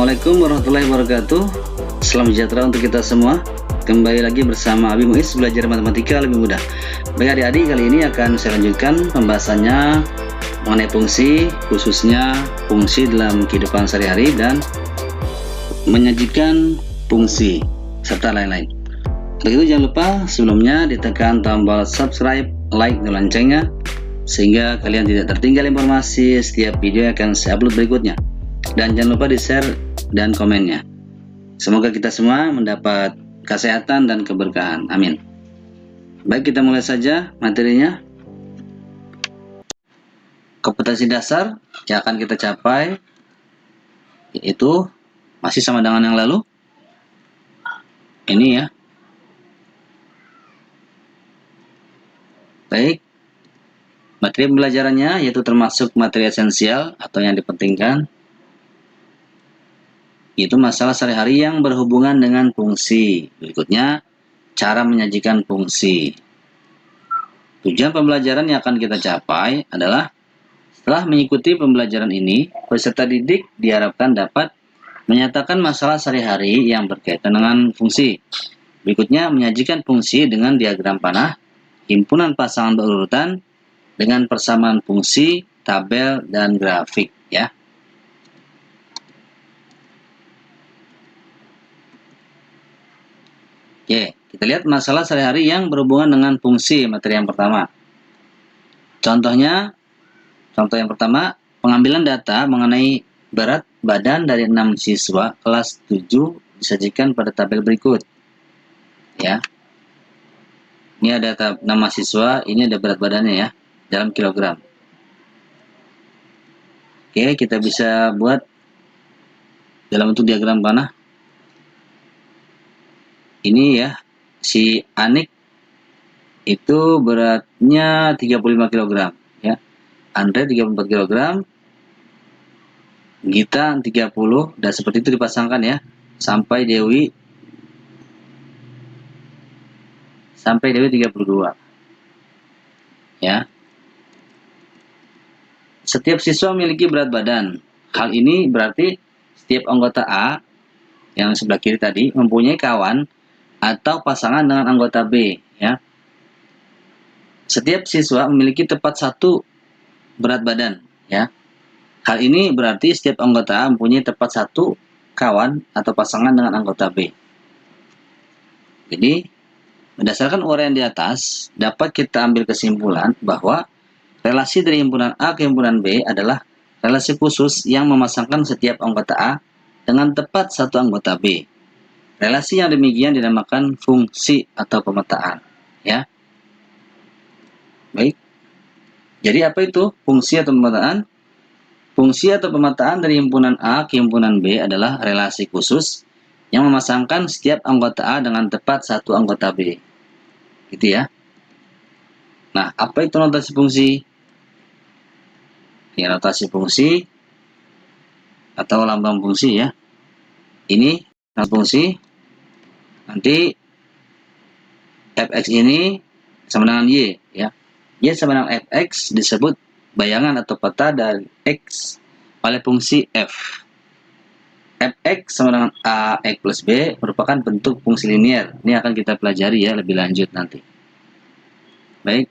Assalamualaikum warahmatullahi wabarakatuh. Salam sejahtera untuk kita semua. Kembali lagi bersama Abi Muiz, belajar matematika lebih mudah. Baik adik-adik, kali ini akan saya lanjutkan pembahasannya mengenai fungsi, khususnya fungsi dalam kehidupan sehari-hari dan menyajikan fungsi serta lain-lain. Begitu, jangan lupa sebelumnya ditekan tombol subscribe, like, dan loncengnya sehingga kalian tidak tertinggal informasi setiap video yang akan saya upload berikutnya. Dan jangan lupa di-share dan komennya. Semoga kita semua mendapat kesehatan dan keberkahan. Amin. Baik, kita mulai saja materinya. Kompetensi dasar yang akan kita capai yaitu masih sama dengan yang lalu. Ini ya. Baik. Materi pembelajarannya yaitu termasuk materi esensial atau yang dipentingkan, yaitu masalah sehari-hari yang berhubungan dengan fungsi. Berikutnya, cara menyajikan fungsi. Tujuan pembelajaran yang akan kita capai adalah setelah mengikuti pembelajaran ini, peserta didik diharapkan dapat menyatakan masalah sehari-hari yang berkaitan dengan fungsi. Berikutnya, menyajikan fungsi dengan diagram panah, himpunan pasangan berurutan, dengan persamaan fungsi, tabel, dan grafik. Ya. Oke, kita lihat masalah sehari-hari yang berhubungan dengan fungsi, materi yang pertama. Contoh yang pertama, pengambilan data mengenai berat badan dari 6 siswa kelas 7 disajikan pada tabel berikut. Ya. Ini ada nama siswa, ini ada berat badannya ya, dalam kilogram. Oke, kita bisa buat dalam bentuk diagram panah. Ini ya, si Anik itu beratnya 35 kg ya. Andre 34 kg, Gita 30, dan seperti itu dipasangkan ya sampai Dewi 32 ya. Setiap siswa memiliki berat badan. Hal ini berarti setiap anggota A yang sebelah kiri tadi mempunyai kawan atau pasangan dengan anggota B ya. Setiap siswa memiliki tepat satu berat badan ya. Hal ini berarti setiap anggota A mempunyai tepat satu kawan atau pasangan dengan anggota B. Jadi berdasarkan uraian di atas dapat kita ambil kesimpulan bahwa relasi dari himpunan A ke himpunan B adalah relasi khusus yang memasangkan setiap anggota A dengan tepat satu anggota B. Relasi yang demikian dinamakan fungsi atau pemetaan, ya. Baik. Jadi apa itu fungsi atau pemetaan? Fungsi atau pemetaan dari himpunan A ke himpunan B adalah relasi khusus yang memasangkan setiap anggota A dengan tepat satu anggota B. Gitu ya. Nah, apa itu notasi fungsi? Ya, notasi fungsi atau lambang fungsi ya. Ini notasi fungsi. Nanti fx ini sama dengan y ya. Y sama dengan fx disebut bayangan atau peta dari x oleh fungsi f. Fx sama dengan ax plus b merupakan bentuk fungsi linier. Ini akan kita pelajari ya lebih lanjut nanti. Baik.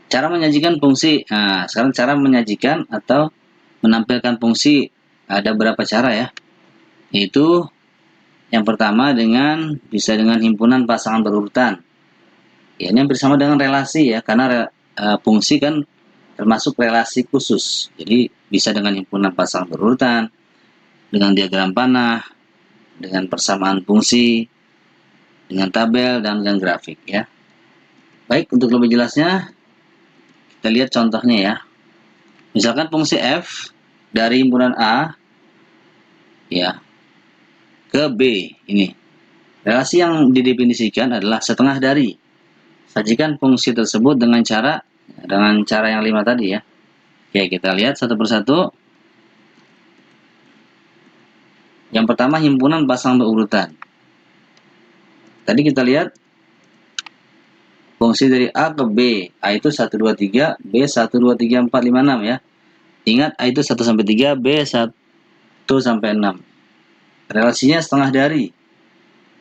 Cara menyajikan fungsi. Nah, sekarang cara menyajikan atau menampilkan fungsi ada beberapa cara ya. Yaitu yang pertama bisa dengan himpunan pasangan berurutan. Ya, ini hampir sama dengan relasi ya, karena fungsi kan termasuk relasi khusus. Jadi bisa dengan himpunan pasangan berurutan, dengan diagram panah, dengan persamaan fungsi, dengan tabel, dan dengan grafik ya. Baik, untuk lebih jelasnya kita lihat contohnya ya. Misalkan fungsi f dari himpunan A ya ke B ini. Relasi yang didefinisikan adalah setengah dari. Sajikan fungsi tersebut dengan cara yang 5 tadi ya. Oke, kita lihat satu persatu. Yang pertama himpunan pasangan berurutan. Tadi kita lihat fungsi dari A ke B. A itu 1 2 3, B 1 2 3 4 5 6 ya. Ingat A itu 1 sampai 3, B 1 sampai 6. Relasinya setengah dari.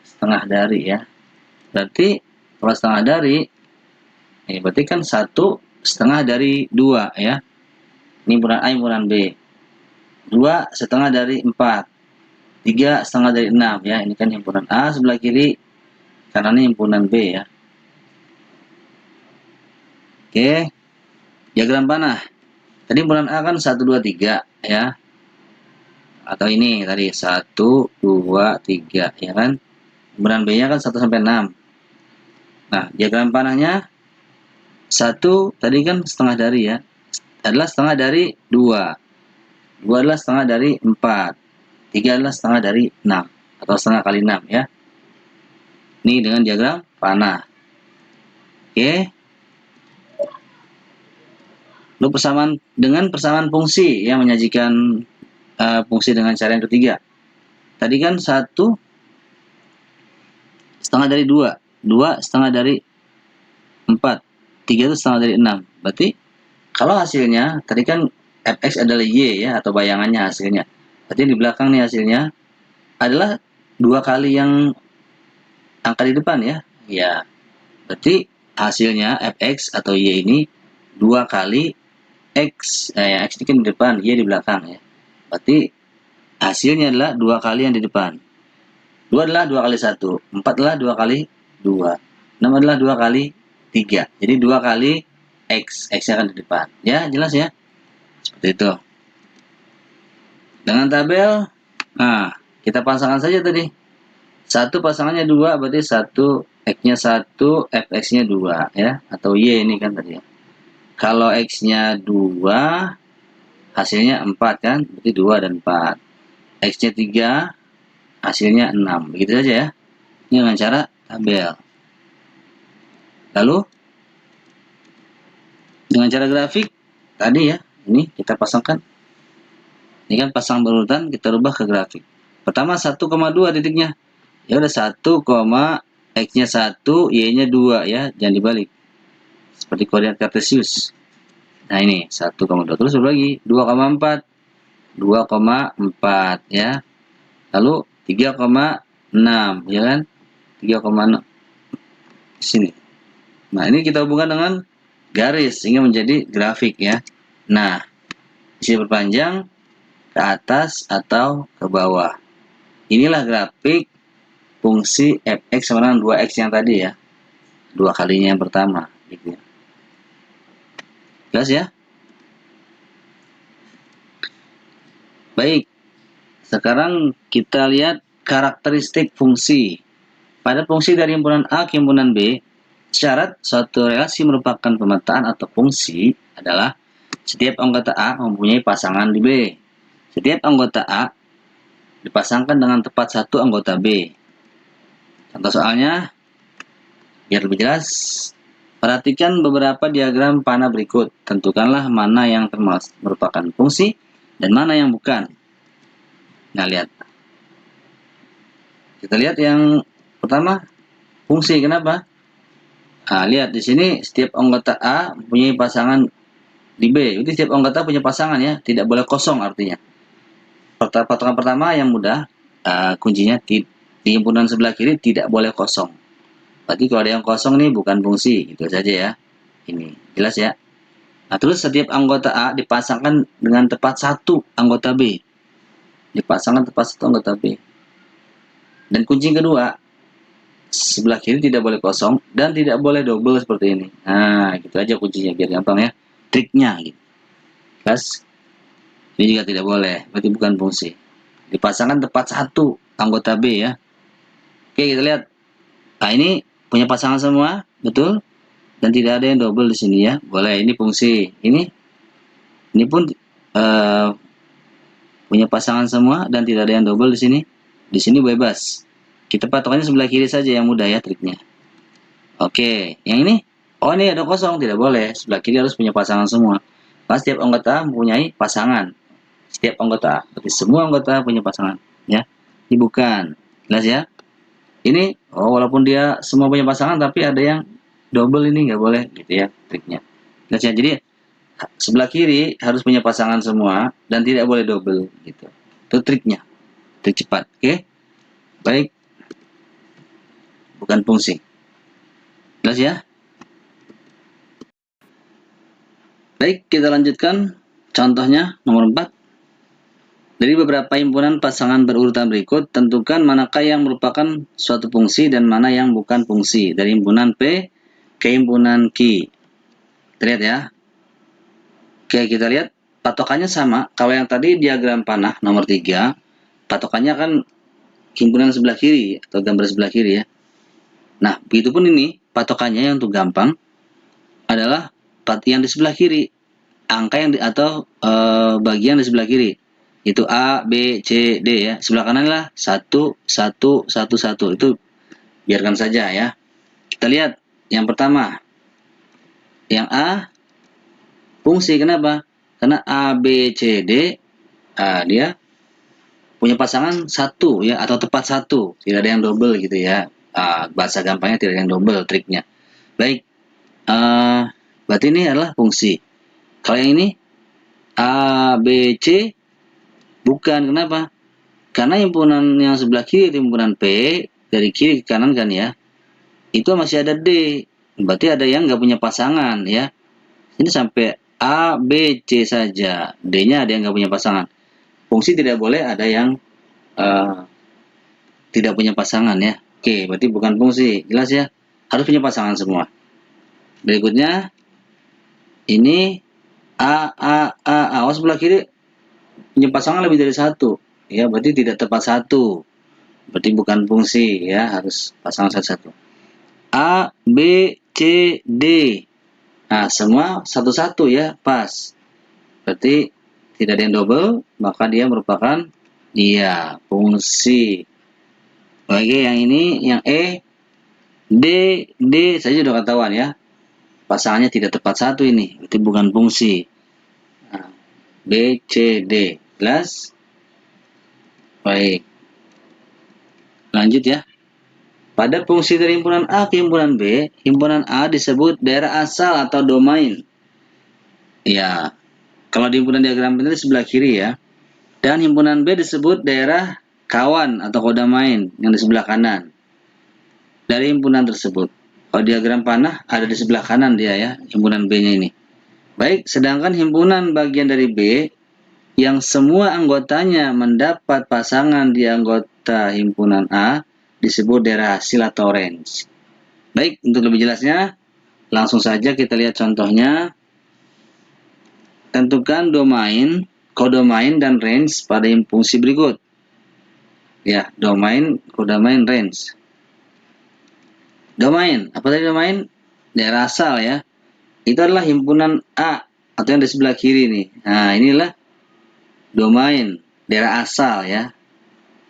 Setengah dari ya. Berarti kalau setengah dari, ini berarti kan 1 setengah dari 2 ya. Ini himpunan A, himpunan B. 2 setengah dari 4. 3 setengah dari 6 ya. Ini kan himpunan A sebelah kiri, karena ini himpunan B ya. Oke. Diagram panah. Tadi himpunan A kan 1, 2, 3 ya. Atau ini tadi 1, 2, 3 ya kan. Himpunan B-nya kan 1 sampai 6. Nah, diagram panahnya 1 tadi kan setengah dari ya. Adalah setengah dari 2. 2 adalah setengah dari 4. 3 adalah setengah dari 6 atau setengah kali 6 ya. Ini dengan diagram panah. Oke. Lalu persamaan fungsi yang menyajikan fungsi dengan cara yang ketiga. Tadi kan 1 setengah dari 2, 2 setengah dari 4, 3 itu setengah dari 6. Berarti kalau hasilnya tadi kan fx adalah y ya, atau bayangannya hasilnya. Berarti di belakang nih hasilnya adalah 2 kali yang angka di depan ya. Ya. Berarti hasilnya fx atau y ini 2 kali x. Yang x ini kan di depan, y di belakang ya. Berarti hasilnya adalah 2 kali yang di depan. 2 adalah 2 kali 1. 4 adalah 2 kali 2. 6 adalah 2 kali 3. Jadi 2 kali x. X-nya akan di depan. Ya, jelas ya? Seperti itu. Dengan tabel, nah, kita pasangkan saja tadi. 1 pasangannya 2, berarti 1, x-nya 1, fx-nya 2 ya. Atau y ini kan tadi ya. Kalau x-nya 2, hasilnya 4 kan? Berarti 2 dan 4. X-nya 3, hasilnya 6. Begitu saja ya. Ini dengan cara tabel. Lalu, dengan cara grafik, tadi ya, ini kita pasangkan. Ini kan pasang berurutan, kita rubah ke grafik. Pertama 1,2 titiknya. Ya udah 1, x-nya 1, y-nya 2 ya, jangan dibalik. Seperti koordinat kartesius. Nah ini 1,2, terus lagi 2,4, 2,4 ya. Lalu 3,6 ya kan? 3,6 di sini. Nah, ini kita hubungkan dengan garis sehingga menjadi grafik ya. Nah, isi berpanjang ke atas atau ke bawah. Inilah grafik fungsi fx sama dengan 2x yang tadi ya. 2 kalinya yang pertama gitu ya. Jelas ya? Baik. Sekarang kita lihat karakteristik fungsi. Pada fungsi dari himpunan A ke himpunan B, syarat suatu relasi merupakan pemetaan atau fungsi adalah setiap anggota A mempunyai pasangan di B. Setiap anggota A dipasangkan dengan tepat satu anggota B. Contoh soalnya, biar lebih jelas, perhatikan beberapa diagram panah berikut. Tentukanlah mana yang merupakan fungsi dan mana yang bukan. Nah, lihat. Kita lihat yang pertama, fungsi. Kenapa? Nah, lihat di sini setiap anggota A mempunyai pasangan di B. Jadi setiap anggota punya pasangan ya, tidak boleh kosong artinya. Pertolongan pertama yang mudah, kuncinya di himpunan sebelah kiri tidak boleh kosong. Berarti kalau ada yang kosong nih bukan fungsi, itu saja ya. Ini jelas ya. Nah, terus setiap anggota A dipasangkan dengan tepat satu anggota B. Dipasangkan tepat satu anggota B. Dan kunci kedua, sebelah kiri tidak boleh kosong dan tidak boleh double seperti ini. Nah, gitu aja kuncinya biar gampang ya. Triknya gitu. Jelas? Ini juga tidak boleh, berarti bukan fungsi. Dipasangkan tepat satu anggota B ya. Oke, kita lihat. Nah, ini punya pasangan semua, betul? Dan tidak ada yang double di sini ya. Boleh, ini fungsi. Ini pun punya pasangan semua dan tidak ada yang double di sini. Di sini bebas. Kita patokannya sebelah kiri saja yang mudah ya triknya. Oke, yang ini. Oh, ini ada kosong, tidak boleh. Sebelah kiri harus punya pasangan semua. Karena setiap anggota mempunyai pasangan. Setiap anggota, berarti semua anggota punya pasangan, ya. Ini bukan, jelas ya. Ini, walaupun dia semua punya pasangan, tapi ada yang double ini nggak boleh, gitu ya, triknya. Jelas ya. Jadi sebelah kiri harus punya pasangan semua dan tidak boleh double gitu. Itu triknya, trik cepat. Oke, baik, bukan fungsi. Jelas ya? Baik, kita lanjutkan contohnya nomor 4. Dari beberapa himpunan pasangan berurutan berikut, tentukan manakah yang merupakan suatu fungsi dan mana yang bukan fungsi. Dari himpunan P ke himpunan Q. Terlihat ya? Oke, kita lihat patokannya sama. Kalau yang tadi diagram panah nomor 3, patokannya kan himpunan sebelah kiri atau gambar sebelah kiri ya. Nah, begitupun ini patokannya yang untuk gampang adalah yang di sebelah kiri. Angka yang atau bagian di sebelah kiri. Itu A, B, C, D ya. Sebelah kanan lah 1, 1, 1, 1. Itu biarkan saja ya. Kita lihat yang pertama. Yang A fungsi. Kenapa? Karena A, B, C, D dia punya pasangan 1 ya, atau tepat 1. Tidak ada yang double gitu ya. Bahasa gampangnya tidak ada yang double triknya. Baik. Berarti ini adalah fungsi. Kalau yang ini A, B, C bukan. Kenapa? Karena himpunan yang sebelah kiri itu himpunan P, dari kiri ke kanan kan ya, itu masih ada D. Berarti ada yang nggak punya pasangan ya. Ini sampai A, B, C saja. D-nya ada yang nggak punya pasangan. Fungsi tidak boleh ada yang tidak punya pasangan ya. Oke, berarti bukan fungsi. Jelas ya? Harus punya pasangan semua. Berikutnya, ini A, awas sebelah kiri punya pasangan lebih dari 1. Ya, berarti tidak tepat 1. Berarti bukan fungsi ya, harus pasangan satu-satu. A, B, C, D. Nah, semua satu-satu ya, pas. Berarti tidak ada yang double, maka dia merupakan fungsi. Oke, yang ini, yang E, D, D saja sudah ketahuan ya. Pasangannya tidak tepat 1 ini, itu bukan fungsi. Nah, B, C, D. Jelas? Baik. Lanjut ya. Pada fungsi dari himpunan A ke himpunan B, himpunan A disebut daerah asal atau domain. Ya, kalau di himpunan diagram ini di sebelah kiri ya. Dan himpunan B disebut daerah kawan atau kodomain yang di sebelah kanan dari himpunan tersebut. Kalau diagram panah ada di sebelah kanan dia ya, himpunan B-nya ini. Baik, sedangkan himpunan bagian dari B yang semua anggotanya mendapat pasangan di anggota himpunan A disebut daerah hasil atau range. Baik, untuk lebih jelasnya, langsung saja kita lihat contohnya. Tentukan domain, kodomain, dan range pada fungsi berikut. Ya, domain, kodomain, range. Domain, apa tadi domain? Daerah asal ya. Itu adalah himpunan A atau yang di sebelah kiri nih. Nah, inilah domain, daerah asal ya.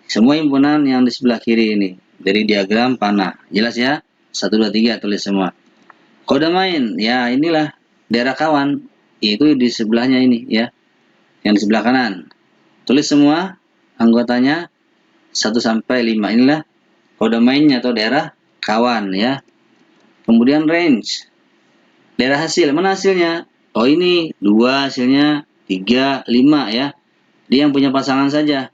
Semua himpunan yang di sebelah kiri ini dari diagram panah. Jelas ya? 1, 2, 3 tulis semua. Kodomain, ya inilah daerah kawan, yaitu di sebelahnya ini ya. Yang di sebelah kanan. Tulis semua anggotanya 1 sampai 5. Inilah kodomainnya atau daerah kawan ya. Kemudian range. Daerah hasil, mana hasilnya? Oh ini 2 hasilnya, 3, 5 ya. Dia yang punya pasangan saja.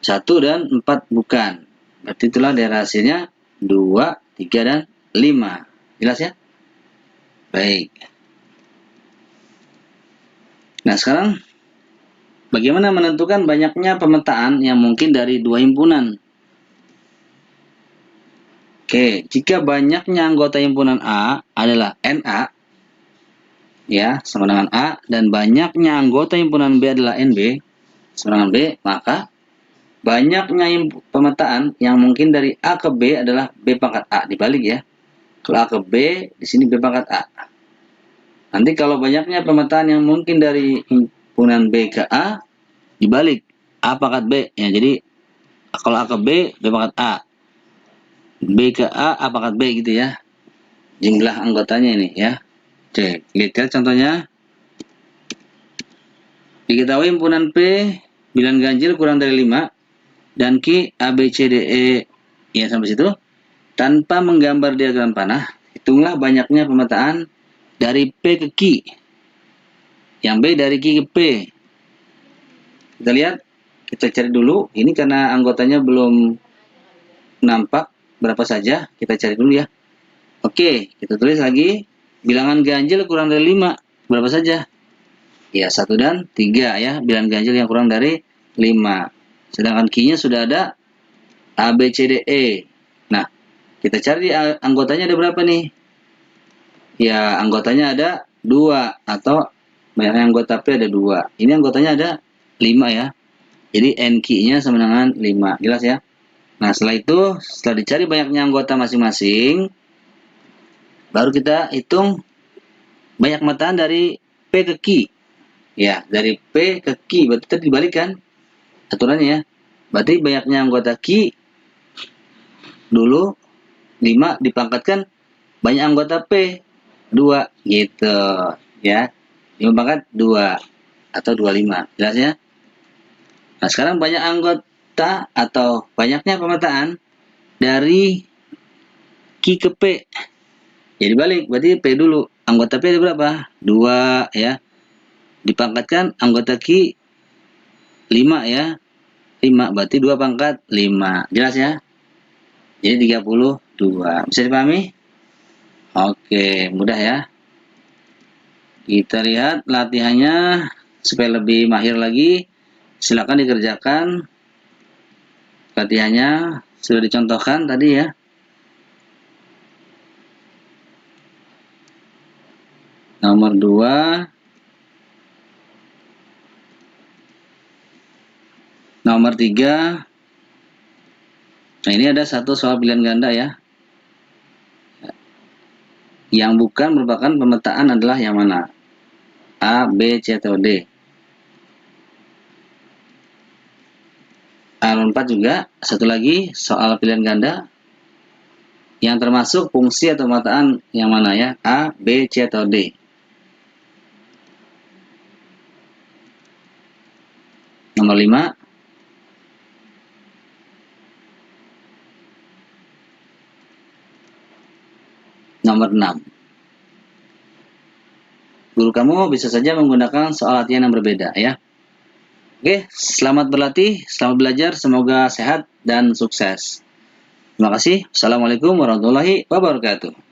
1 dan 4 bukan. Berarti itulah daerah hasilnya 2, 3, dan 5. Jelas ya? Baik. Nah sekarang bagaimana menentukan banyaknya pemetaan yang mungkin dari 2 himpunan? Oke, jika banyaknya anggota himpunan A adalah NA, ya, sama dengan A, dan banyaknya anggota himpunan B adalah NB, sama dengan B, maka banyaknya pemetaan yang mungkin dari A ke B adalah B pangkat A, dibalik ya. Kalau A ke B, di sini B pangkat A. Nanti kalau banyaknya pemetaan yang mungkin dari himpunan B ke A, dibalik A pangkat B, ya. Jadi kalau A ke B, B pangkat A. B ke A, A pangkat B gitu ya. Jumlah anggotanya ini ya. Oke, lihat contohnya. Diketahui himpunan P bilangan ganjil kurang dari 5 dan Q A, B, C, D, E ya sampai situ. Tanpa menggambar diagram panah, hitunglah banyaknya pemetaan dari P ke Q. Yang B dari Q ke P. Kita lihat, kita cari dulu. Ini karena anggotanya belum nampak berapa saja, kita cari dulu ya. Oke, kita tulis lagi. Bilangan ganjil kurang dari 5. Berapa saja? Ya, 1 dan 3 ya. Bilangan ganjil yang kurang dari 5. Sedangkan Q-nya sudah ada A, B, C, D, E. Nah, kita cari anggotanya ada berapa nih? Ya, anggotanya ada 2. Atau banyaknya anggota P ada 2. Ini anggotanya ada 5 ya. Jadi NQ-nya sama dengan 5. Jelas ya? Nah, setelah itu, setelah dicari banyaknya anggota masing-masing, baru kita hitung banyak pemetaan dari P ke Q. Ya, dari P ke Q. Berarti tadi dibalikan aturannya ya. Berarti banyaknya anggota Q dulu 5 dipangkatkan banyak anggota P 2 gitu ya. 5 pangkat 2 atau 25. Jelas ya? Nah, sekarang banyak anggota atau banyaknya pemetaan dari Q ke P. Jadi balik, berarti P dulu. Anggota P ada berapa? 2 ya. Dipangkatkan anggota Q 5 ya. 5, berarti 2 pangkat 5. Jelas ya? Jadi 32. Bisa dipahami? Oke, mudah ya. Kita lihat latihannya supaya lebih mahir lagi. Silakan dikerjakan. Latihannya sudah dicontohkan tadi ya. Nomor 2. Nomor 3. Nah, ini ada satu soal pilihan ganda ya. Yang bukan merupakan pemetaan adalah yang mana? A, B, C, atau D? Nomor 4 juga. Satu lagi soal pilihan ganda. Yang termasuk fungsi atau pemetaan yang mana ya? A, B, C, atau D? Nomor 5. Nomor 6. Guru kamu bisa saja menggunakan soal latihan yang berbeda ya. Oke, selamat berlatih, selamat belajar, semoga sehat dan sukses. Terima kasih. Assalamualaikum warahmatullahi wabarakatuh.